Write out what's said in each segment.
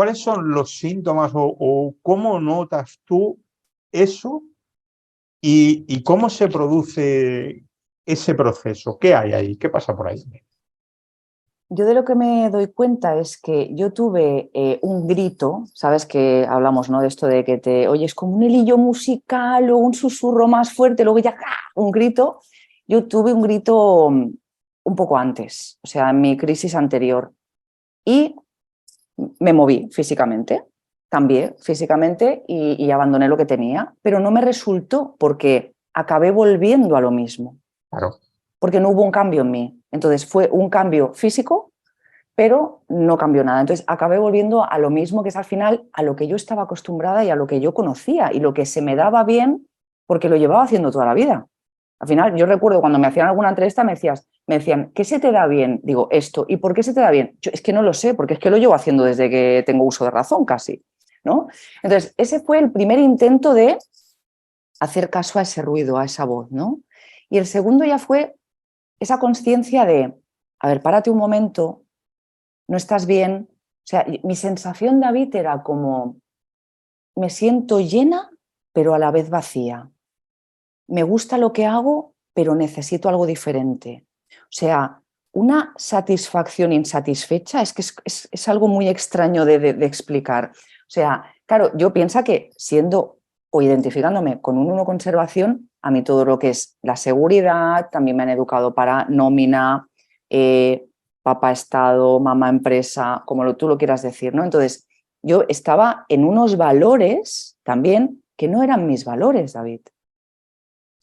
¿cuáles son los síntomas o cómo notas tú eso y cómo se produce ese proceso? ¿Qué hay ahí? ¿Qué pasa por ahí? Yo de lo que me doy cuenta es que yo tuve un grito, sabes que hablamos, ¿no?, de esto de que te oyes como un hilillo musical o un susurro más fuerte, luego ya un grito. Yo tuve un grito un poco antes, o sea, en mi crisis anterior, y me moví físicamente, cambié físicamente y abandoné lo que tenía, pero no me resultó porque acabé volviendo a lo mismo, Claro. porque no hubo un cambio en mí. Entonces fue un cambio físico, pero no cambió nada. Entonces acabé volviendo a lo mismo, que es al final a lo que yo estaba acostumbrada y a lo que yo conocía y lo que se me daba bien porque lo llevaba haciendo toda la vida. Al final, yo recuerdo cuando me hacían alguna entrevista me decían, ¿qué se te da bien? Digo, esto. ¿Y por qué se te da bien? Yo es que no lo sé, porque es que lo llevo haciendo desde que tengo uso de razón casi, ¿no? Entonces, ese fue el primer intento de hacer caso a ese ruido, a esa voz, ¿no? Y el segundo ya fue esa conciencia de, a ver, párate un momento, no estás bien. O sea, mi sensación, David, era como, me siento llena, pero a la vez vacía. Me gusta lo que hago, pero necesito algo diferente. O sea, una satisfacción insatisfecha es que es algo muy extraño de explicar. O sea, claro, yo pienso que siendo o identificándome con un 1 conservación, a mí todo lo que es la seguridad, también me han educado para nómina, papá Estado, mamá empresa, como tú lo quieras decir, ¿no? Entonces, yo estaba en unos valores también que no eran mis valores, David.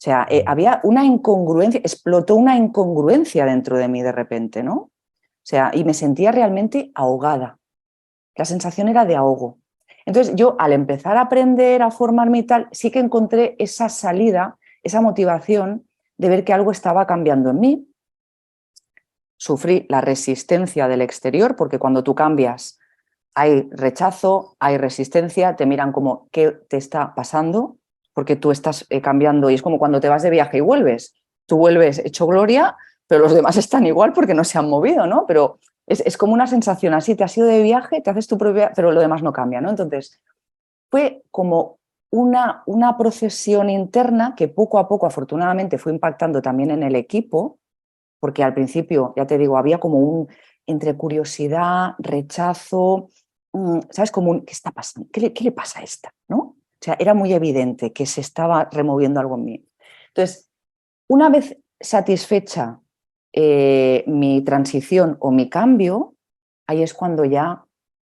O sea, había una incongruencia, explotó una incongruencia dentro de mí de repente, ¿no? O sea, y me sentía realmente ahogada. La sensación era de ahogo. Entonces, yo al empezar a aprender, a formarme y tal, sí que encontré esa salida, esa motivación de ver que algo estaba cambiando en mí. Sufrí la resistencia del exterior, porque cuando tú cambias hay rechazo, hay resistencia, te miran como, ¿qué te está pasando? Porque tú estás cambiando y es como cuando te vas de viaje y vuelves. Tú vuelves hecho gloria, pero los demás están igual porque no se han movido, ¿no? Pero es como una sensación así, te has ido de viaje, te haces tu propia, pero lo demás no cambia, ¿no? Entonces, fue como una procesión interna que poco a poco, afortunadamente, fue impactando también en el equipo, porque al principio, ya te digo, había como entre curiosidad, rechazo, ¿sabes? Como ¿qué está pasando? ¿Qué le pasa a esta? ¿No? O sea, era muy evidente que se estaba removiendo algo en mí. Entonces, una vez satisfecha mi transición o mi cambio, ahí es cuando ya,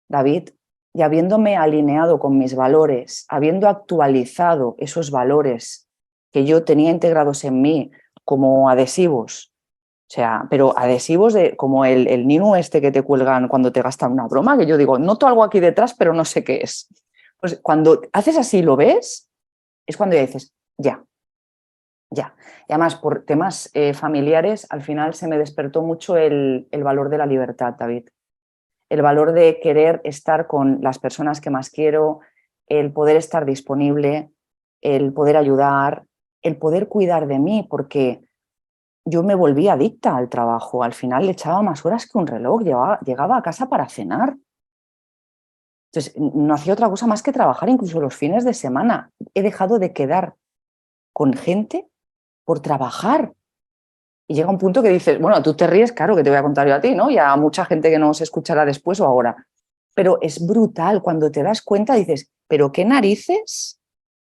David, ya habiéndome alineado con mis valores, habiendo actualizado esos valores que yo tenía integrados en mí como adhesivos, o sea, pero adhesivos como el Ninu este que te cuelgan cuando te gastan una broma, que yo digo, noto algo aquí detrás, pero no sé qué es. Pues cuando haces así, lo ves, es cuando ya dices, ya. Y además, por temas familiares, al final se me despertó mucho el valor de la libertad, David. El valor de querer estar con las personas que más quiero, el poder estar disponible, el poder ayudar, el poder cuidar de mí, porque yo me volví adicta al trabajo. Al final le echaba más horas que un reloj, llegaba a casa para cenar. Entonces, no hacía otra cosa más que trabajar, incluso los fines de semana. He dejado de quedar con gente por trabajar. Y llega un punto que dices, bueno, tú te ríes, claro, que te voy a contar yo a ti, ¿no? Y a mucha gente que nos escuchará después o ahora. Pero es brutal, cuando te das cuenta dices, pero qué narices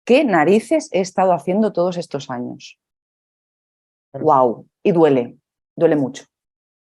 he estado haciendo todos estos años. Wow, y duele mucho.